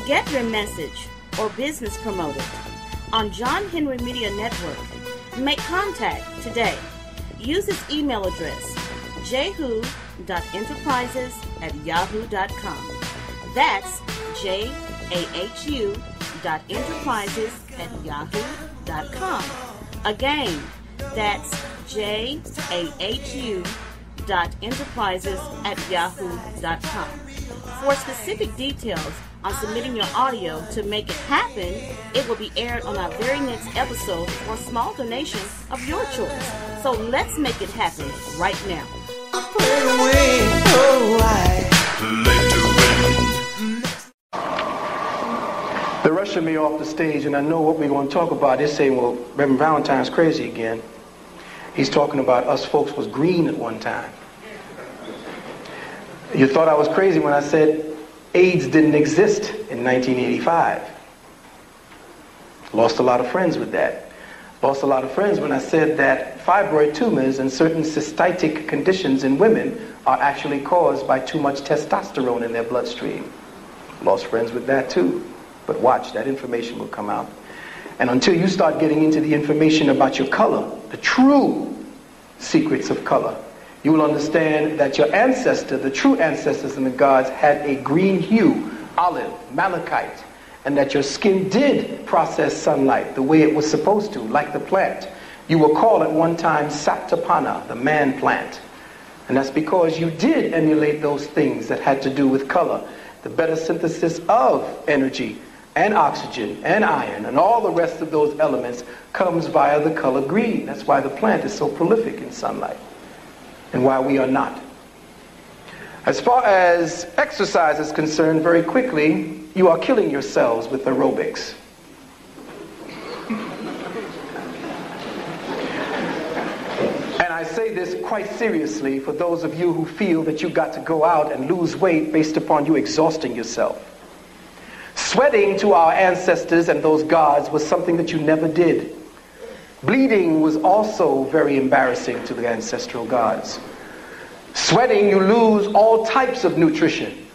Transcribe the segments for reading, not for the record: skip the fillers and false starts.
Get your message or business promoted on John Henry Media Network. Make contact today. Use this email address, jahu.enterprises@yahoo.com. That's jahu.enterprises@yahoo.com. Again, that's jahu.enterprises@yahoo.com. For specific details on submitting your audio to make it happen, it will be aired on our very next episode for a small donation of your choice. So let's make it happen right now. They're rushing me off the stage, and I know what we're going to talk about. They're saying, well, Reverend Valentine's crazy again. He's talking about us folks was green at one time. You thought I was crazy when I said AIDS didn't exist in 1985. Lost a lot of friends with that. Lost a lot of friends when I said that fibroid tumors and certain cystitic conditions in women are actually caused by too much testosterone in their bloodstream. Lost friends with that too. But watch, that information will come out. And until you start getting into the information about your color, the true secrets of color, you will understand that your ancestor, the true ancestors and the gods, had a green hue, olive, malachite, and that your skin did process sunlight the way it was supposed to, like the plant. You were called at one time Saptapana, the man plant. And that's because you did emulate those things that had to do with color. The better synthesis of energy and oxygen and iron and all the rest of those elements comes via the color green. That's why the plant is so prolific in sunlight, and why we are not. As far as exercise is concerned, very quickly, you are killing yourselves with aerobics. And I say this quite seriously for those of you who feel that you've got to go out and lose weight based upon you exhausting yourself. Sweating to our ancestors and those gods was something that you never did. Bleeding was also very embarrassing to the ancestral gods. Sweating, you lose all types of nutrition.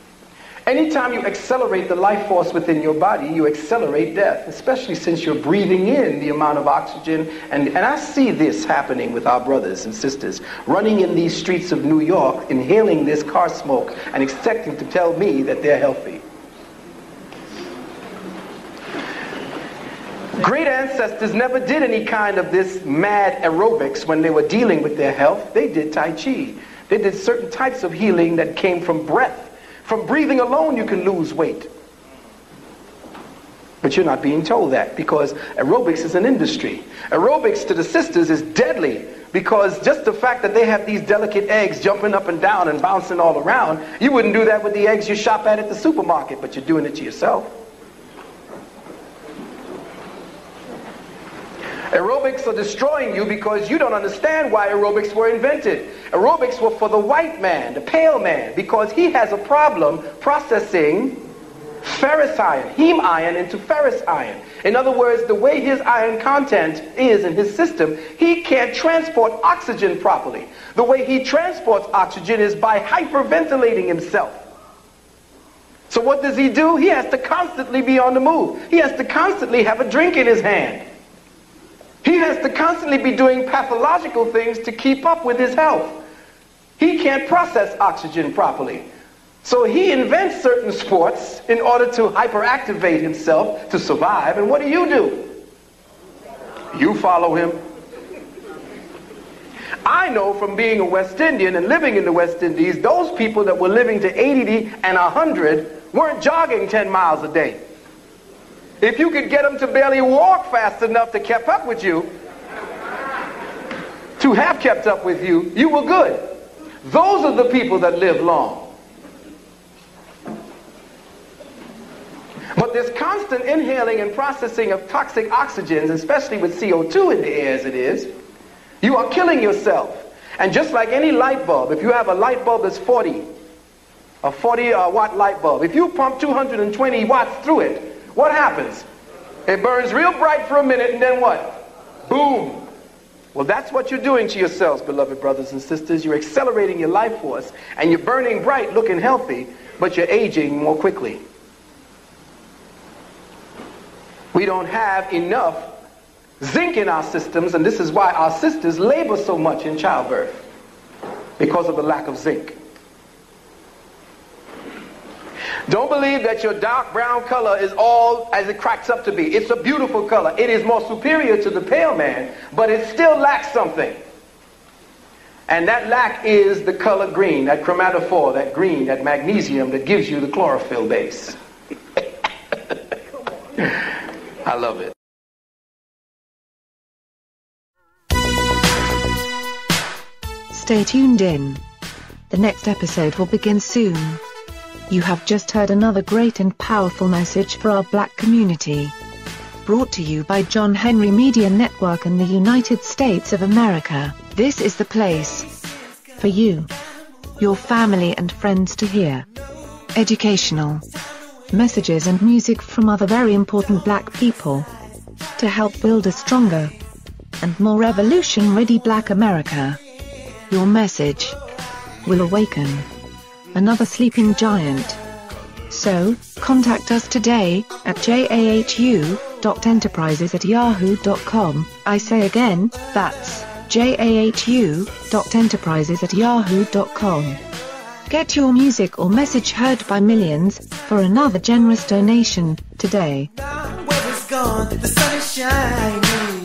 Anytime you accelerate the life force within your body, you accelerate death, especially since you're breathing in the amount of oxygen. And I see this happening with our brothers and sisters, running in these streets of New York, inhaling this car smoke, and expecting to tell me that they're healthy. Great ancestors never did any kind of this mad aerobics when they were dealing with their health. They did Tai Chi. They did certain types of healing that came from breath. From breathing alone, you can lose weight. But you're not being told that, because aerobics is an industry. Aerobics to the sisters is deadly, because just the fact that they have these delicate eggs jumping up and down and bouncing all around, you wouldn't do that with the eggs you shop at the supermarket, but you're doing it to yourself. Aerobics are destroying you because you don't understand why aerobics were invented. Aerobics were for the white man, the pale man, because he has a problem processing ferrous iron, heme iron, into ferrous iron. In other words, the way his iron content is in his system, he can't transport oxygen properly. The way he transports oxygen is by hyperventilating himself. So what does he do? He has to constantly be on the move. He has to constantly have a drink in his hand. He has to constantly be doing pathological things to keep up with his health. He can't process oxygen properly. So he invents certain sports in order to hyperactivate himself to survive. And what do? You follow him. I know from being a West Indian and living in the West Indies, those people that were living to 80 and 100 weren't jogging 10 miles a day. If you could get them to barely walk fast enough to keep up with you, to have kept up with you, you were good. Those are the people that live long. But this constant inhaling and processing of toxic oxygens, especially with CO2 in the air as it is, you are killing yourself. And just like any light bulb, if you have a light bulb that's 40, a 40 watt light bulb, if you pump 220 watts through it, what happens? It burns real bright for a minute, and then what? Boom. Well, that's what you're doing to yourselves, beloved brothers and sisters. You're accelerating your life force, and you're burning bright, looking healthy, but you're aging more quickly. We don't have enough zinc in our systems, and this is why our sisters labor so much in childbirth, because of the lack of zinc. Don't believe that your dark brown color is all as it cracks up to be. It's a beautiful color. It is more superior to the pale man, but it still lacks something. And that lack is the color green, that chromatophore, that green, that magnesium that gives you the chlorophyll base. I love it. Stay tuned in. The next episode will begin soon. You have just heard another great and powerful message for our black community. Brought to you by John Henry Media Network in the United States of America. This is the place for you, your family and friends to hear educational messages and music from other very important black people to help build a stronger and more revolution-ready black America. Your message will awaken another sleeping giant. So, contact us today at jahu.enterprises@yahoo.com. I say again, that's jahu.enterprises@yahoo.com. Get your music or message heard by millions for another generous donation today. Where it's gone, the sun is shining.